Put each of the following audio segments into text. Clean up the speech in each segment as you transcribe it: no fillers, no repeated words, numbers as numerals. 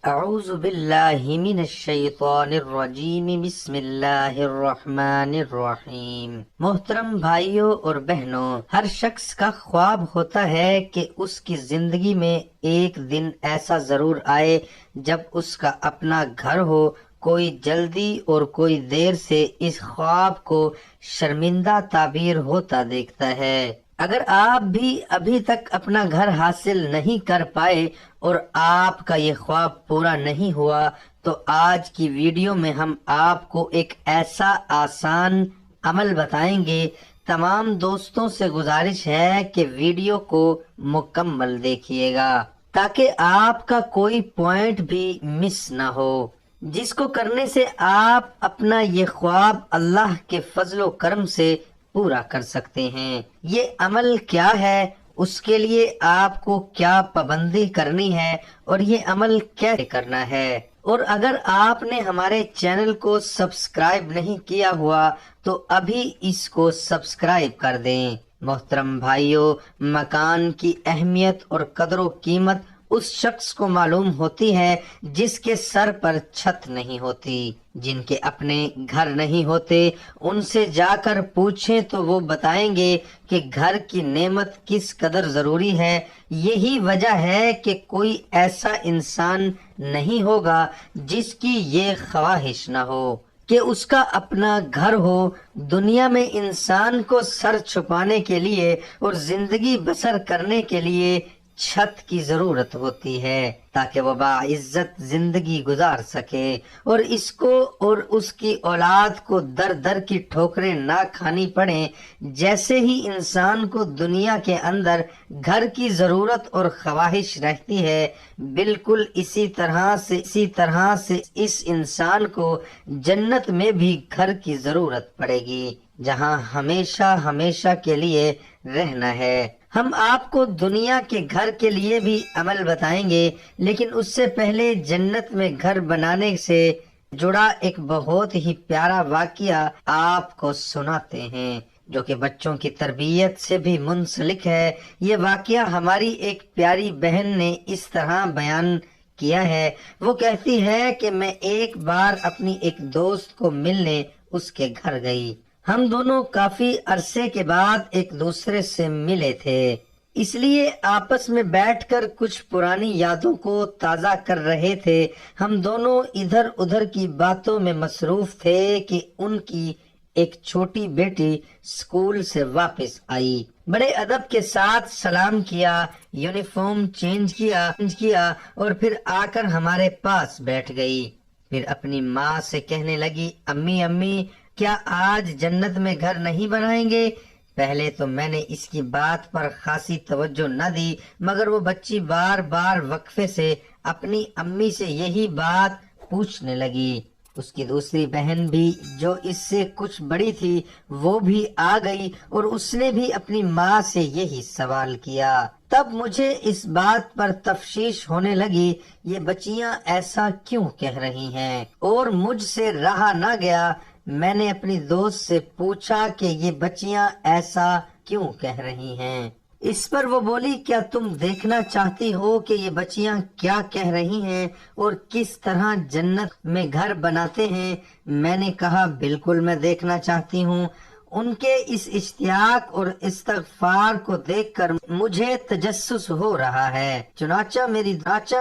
اعوذ باللہ من الشیطان الرجیم، بسم اللہ الرحمن الرحیم۔ محترم بھائیوں اور بہنوں، ہر شخص کا خواب ہوتا ہے کہ اس کی زندگی میں ایک دن ایسا ضرور آئے جب اس کا اپنا گھر ہو۔ کوئی جلدی اور کوئی دیر سے اس خواب کو شرمندہ تعبیر ہوتا دیکھتا ہے۔ اگر آپ بھی ابھی تک اپنا گھر حاصل نہیں کر پائے اور آپ کا یہ خواب پورا نہیں ہوا، تو آج کی ویڈیو میں ہم آپ کو ایک ایسا آسان عمل بتائیں گے۔ تمام دوستوں سے گزارش ہے کہ ویڈیو کو مکمل دیکھیے گا تاکہ آپ کا کوئی پوائنٹ بھی مس نہ ہو، جس کو کرنے سے آپ اپنا یہ خواب اللہ کے فضل و کرم سے پورا کر سکتے ہیں۔ یہ عمل کیا ہے، اس کے لیے آپ کو کیا پابندی کرنی ہے اور یہ عمل کیسے کرنا ہے، اور اگر آپ نے ہمارے چینل کو سبسکرائب نہیں کیا ہوا تو ابھی اس کو سبسکرائب کر دیں۔ محترم بھائیوں، مکان کی اہمیت اور قدر و قیمت اس شخص کو معلوم ہوتی ہے جس کے سر پر چھت نہیں ہوتی۔ جن کے اپنے گھر نہیں ہوتے ان سے جا کر پوچھیں تو وہ بتائیں گے کہ گھر کی نعمت کس قدر ضروری ہے۔ یہی وجہ ہے کہ کوئی ایسا انسان نہیں ہوگا جس کی یہ خواہش نہ ہو کہ اس کا اپنا گھر ہو۔ دنیا میں انسان کو سر چھپانے کے لیے اور زندگی بسر کرنے کے لیے چھت کی ضرورت ہوتی ہے تاکہ وہ باعزت زندگی گزار سکے اور اس کو اور اس کی اولاد کو در در کی ٹھوکریں نہ کھانی پڑیں۔ جیسے ہی انسان کو دنیا کے اندر گھر کی ضرورت اور خواہش رہتی ہے، بالکل اسی طرح سے اس انسان کو جنت میں بھی گھر کی ضرورت پڑے گی جہاں ہمیشہ کے لیے رہنا ہے۔ ہم آپ کو دنیا کے گھر کے لیے بھی عمل بتائیں گے، لیکن اس سے پہلے جنت میں گھر بنانے سے جڑا ایک بہت ہی پیارا واقعہ آپ کو سناتے ہیں جو کہ بچوں کی تربیت سے بھی منسلک ہے۔ یہ واقعہ ہماری ایک پیاری بہن نے اس طرح بیان کیا ہے۔ وہ کہتی ہے کہ میں ایک بار اپنی ایک دوست کو ملنے اس کے گھر گئی۔ ہم دونوں کافی عرصے کے بعد ایک دوسرے سے ملے تھے، اس لیے آپس میں بیٹھ کر کچھ پرانی یادوں کو تازہ کر رہے تھے۔ ہم دونوں ادھر ادھر کی باتوں میں مصروف تھے کہ ان کی ایک چھوٹی بیٹی اسکول سے واپس آئی، بڑے ادب کے ساتھ سلام کیا، یونیفارم چینج کیا اور پھر آ کر ہمارے پاس بیٹھ گئی۔ پھر اپنی ماں سے کہنے لگی، امی کیا آج جنت میں گھر نہیں بنائیں گے؟ پہلے تو میں نے اس کی بات پر خاصی توجہ نہ دی، مگر وہ بچی بار بار وقفے سے اپنی امی سے یہی بات پوچھنے لگی۔ اس کی دوسری بہن بھی جو اس سے کچھ بڑی تھی وہ بھی آ گئی اور اس نے بھی اپنی ماں سے یہی سوال کیا۔ تب مجھے اس بات پر تفشیش ہونے لگی، یہ بچیاں ایسا کیوں کہہ رہی ہیں، اور مجھ سے رہا نہ گیا۔ میں نے اپنی دوست سے پوچھا کہ یہ بچیاں ایسا کیوں کہہ رہی ہیں۔ اس پر وہ بولی، کیا تم دیکھنا چاہتی ہو کہ یہ بچیاں کیا کہہ رہی ہیں اور کس طرح جنت میں گھر بناتے ہیں؟ میں نے کہا، بالکل میں دیکھنا چاہتی ہوں۔ ان کے اس اشتیاق اور استغفار کو دیکھ کر مجھے تجسس ہو رہا ہے۔ چنانچہ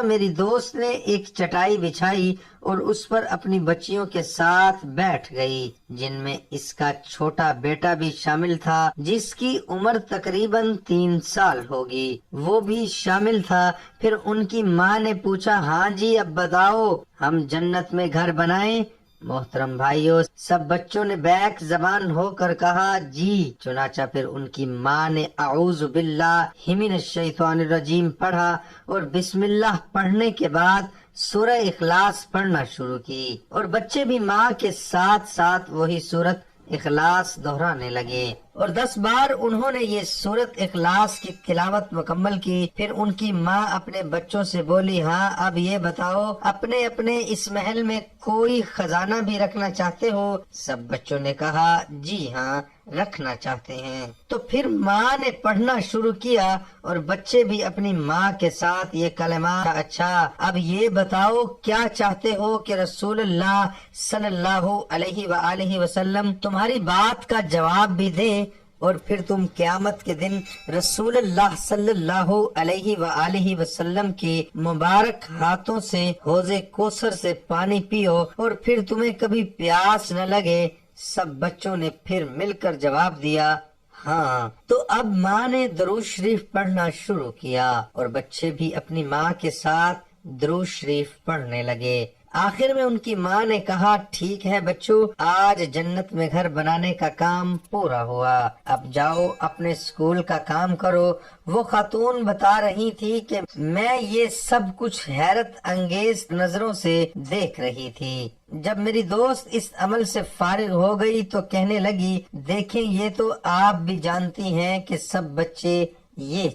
میری دوست نے ایک چٹائی بچھائی اور اس پر اپنی بچیوں کے ساتھ بیٹھ گئی، جن میں اس کا چھوٹا بیٹا بھی شامل تھا جس کی عمر تقریباً 3 سال ہوگی، وہ بھی شامل تھا۔ پھر ان کی ماں نے پوچھا، ہاں جی اب بتاؤ، ہم جنت میں گھر بنائیں؟ محترم بھائیوں، سب بچوں نے بیک زبان ہو کر کہا، جی۔ چنانچہ پھر ان کی ماں نے اعوذ باللہ من الشیطان الرجیم پڑھا اور بسم اللہ پڑھنے کے بعد سورہ اخلاص پڑھنا شروع کی، اور بچے بھی ماں کے ساتھ ساتھ وہی سورت اخلاص دہرانے لگے۔ اور 10 بار انہوں نے یہ سورت اخلاص کی تلاوت مکمل کی۔ پھر ان کی ماں اپنے بچوں سے بولی، ہاں اب یہ بتاؤ اپنے اپنے اس محل میں کوئی خزانہ بھی رکھنا چاہتے ہو؟ سب بچوں نے کہا جی ہاں رکھنا چاہتے ہیں۔ تو پھر ماں نے پڑھنا شروع کیا اور بچے بھی اپنی ماں کے ساتھ یہ کلمات، اچھا اب یہ بتاؤ کیا چاہتے ہو کہ رسول اللہ صلی اللہ علیہ وآلہ وسلم تمہاری بات کا جواب بھی دیں اور پھر تم قیامت کے دن رسول اللہ صلی اللہ علیہ وآلہ وسلم کے مبارک ہاتھوں سے حوض کوثر سے پانی پیو اور پھر تمہیں کبھی پیاس نہ لگے۔ سب بچوں نے پھر مل کر جواب دیا ہاں۔ تو اب ماں نے درود شریف پڑھنا شروع کیا اور بچے بھی اپنی ماں کے ساتھ درود شریف پڑھنے لگے۔ آخر میں ان کی ماں نے کہا ٹھیک ہے بچوں، آج جنت میں گھر بنانے کا کام پورا ہوا، اب جاؤ اپنے اسکول کا کام کرو۔ وہ خاتون بتا رہی تھی کہ میں یہ سب کچھ حیرت انگیز نظروں سے دیکھ رہی تھی۔ جب میری دوست اس عمل سے فارغ ہو گئی تو کہنے لگی، دیکھیں یہ تو آپ بھی جانتی ہیں کہ سب بچے یہ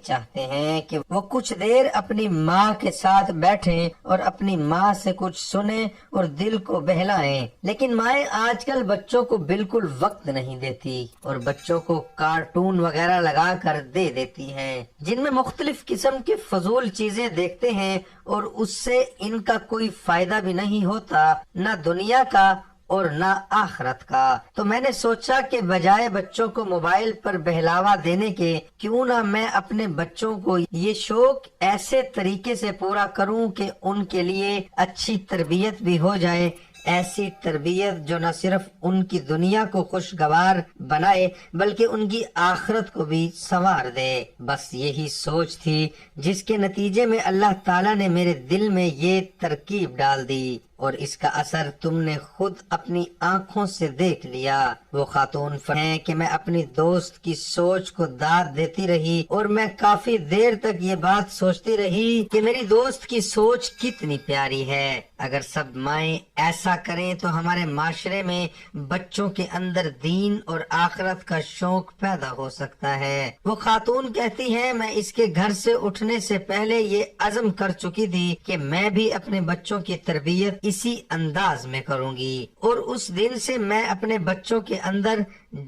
چاہتے ہیں کہ وہ کچھ دیر اپنی ماں کے ساتھ بیٹھیں اور اپنی ماں سے کچھ سنیں اور دل کو بہلائیں، لیکن مائیں آج کل بچوں کو بالکل وقت نہیں دیتی اور بچوں کو کارٹون وغیرہ لگا کر دے دیتی ہیں جن میں مختلف قسم کے فضول چیزیں دیکھتے ہیں اور اس سے ان کا کوئی فائدہ بھی نہیں ہوتا، نہ دنیا کا اور نہ آخرت کا۔ تو میں نے سوچا کہ بجائے بچوں کو موبائل پر بہلاوا دینے کے کیوں نہ میں اپنے بچوں کو یہ شوق ایسے طریقے سے پورا کروں کہ ان کے لیے اچھی تربیت بھی ہو جائے، ایسی تربیت جو نہ صرف ان کی دنیا کو خوشگوار بنائے بلکہ ان کی آخرت کو بھی سنوار دے۔ بس یہی سوچ تھی جس کے نتیجے میں اللہ تعالیٰ نے میرے دل میں یہ ترکیب ڈال دی اور اس کا اثر تم نے خود اپنی آنکھوں سے دیکھ لیا۔ وہ خاتون ہیں کہ میں اپنی دوست کی سوچ کو داد دیتی رہی اور میں کافی دیر تک یہ بات سوچتی رہی کہ میری دوست کی سوچ کتنی پیاری ہے۔ اگر سب مائیں ایسا کریں تو ہمارے معاشرے میں بچوں کے اندر دین اور آخرت کا شوق پیدا ہو سکتا ہے۔ وہ خاتون کہتی ہے میں اس کے گھر سے اٹھنے سے پہلے یہ عزم کر چکی تھی کہ میں بھی اپنے بچوں کی تربیت اسی انداز میں کروں گی اور اس دن سے میں اپنے بچوں کے اندر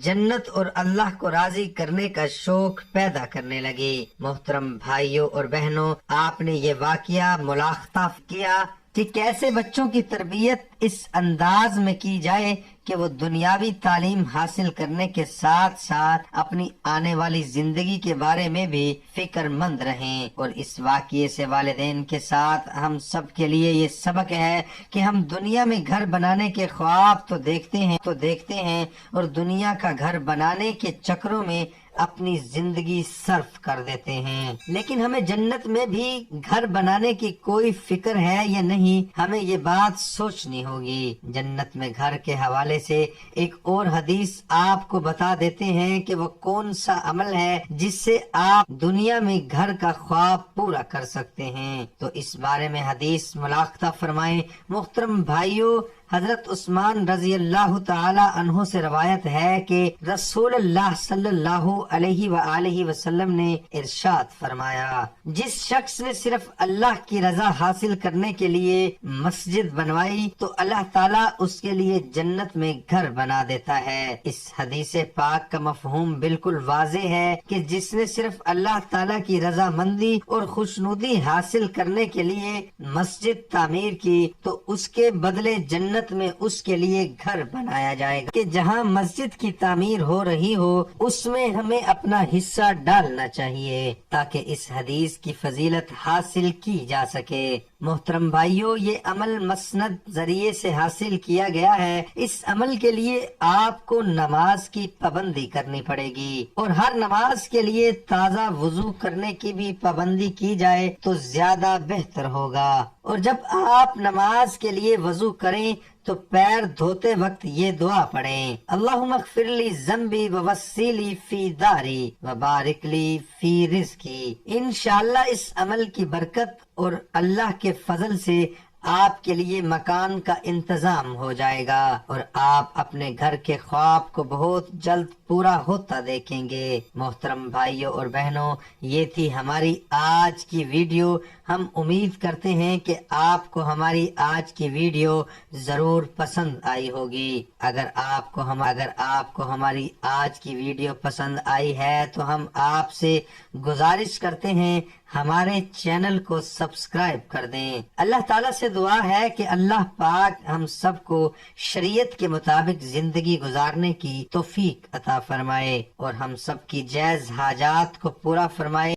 جنت اور اللہ کو راضی کرنے کا شوق پیدا کرنے لگی۔ محترم بھائیوں اور بہنوں، آپ نے یہ واقعہ ملاحظہ کیا کہ کیسے بچوں کی تربیت اس انداز میں کی جائے کہ وہ دنیاوی تعلیم حاصل کرنے کے ساتھ ساتھ اپنی آنے والی زندگی کے بارے میں بھی فکر مند رہیں۔ اور اس واقعے سے والدین کے ساتھ ہم سب کے لیے یہ سبق ہے کہ ہم دنیا میں گھر بنانے کے خواب تو دیکھتے ہیں اور دنیا کا گھر بنانے کے چکروں میں اپنی زندگی صرف کر دیتے ہیں، لیکن ہمیں جنت میں بھی گھر بنانے کی کوئی فکر ہے یا نہیں، ہمیں یہ بات سوچنی ہوگی۔ جنت میں گھر کے حوالے سے ایک اور حدیث آپ کو بتا دیتے ہیں کہ وہ کون سا عمل ہے جس سے آپ دنیا میں گھر کا خواب پورا کر سکتے ہیں۔ تو اس بارے میں حدیث ملاحظہ فرمائیں۔ محترم بھائیوں، حضرت عثمان رضی اللہ تعالی عنہ سے روایت ہے کہ رسول اللہ صلی اللہ علیہ وآلہ وسلم نے ارشاد فرمایا، جس شخص نے صرف اللہ کی رضا حاصل کرنے کے لیے مسجد بنوائی تو اللہ تعالیٰ اس کے لیے جنت میں گھر بنا دیتا ہے۔ اس حدیث پاک کا مفہوم بالکل واضح ہے کہ جس نے صرف اللہ تعالیٰ کی رضا مندی اور خوشنودی حاصل کرنے کے لیے مسجد تعمیر کی تو اس کے بدلے جنت میں اس کے لیے گھر بنایا جائے گا کہ جہاں مسجد کی تعمیر ہو رہی ہو اس میں ہمیں اپنا حصہ ڈالنا چاہیے تاکہ اس حدیث کی فضیلت حاصل کی جا سکے۔ محترم بھائیوں، یہ عمل مسند ذریعے سے حاصل کیا گیا ہے۔ اس عمل کے لیے آپ کو نماز کی پابندی کرنی پڑے گی اور ہر نماز کے لیے تازہ وضو کرنے کی بھی پابندی کی جائے تو زیادہ بہتر ہوگا۔ اور جب آپ نماز کے لیے وضو کریں تو پیر دھوتے وقت یہ دعا پڑھیں، اللہم اغفر لی ذنبی ووسع لی فی داری وبارک لی فی رزقی۔ انشاءاللہ اس عمل کی برکت اور اللہ کے فضل سے آپ کے لیے مکان کا انتظام ہو جائے گا اور آپ اپنے گھر کے خواب کو بہت جلد پورا ہوتا دیکھیں گے۔ محترم بھائیوں اور بہنوں، یہ تھی ہماری آج کی ویڈیو۔ ہم امید کرتے ہیں کہ آپ کو ہماری آج کی ویڈیو ضرور پسند آئی ہوگی۔ اگر آپ کو ہماری آج کی ویڈیو پسند آئی ہے تو ہم آپ سے گزارش کرتے ہیں ہمارے چینل کو سبسکرائب کر دیں۔ اللہ تعالیٰ سے دعا ہے کہ اللہ پاک ہم سب کو شریعت کے مطابق زندگی گزارنے کی توفیق عطا فرمائے اور ہم سب کی جائز حاجات کو پورا فرمائے۔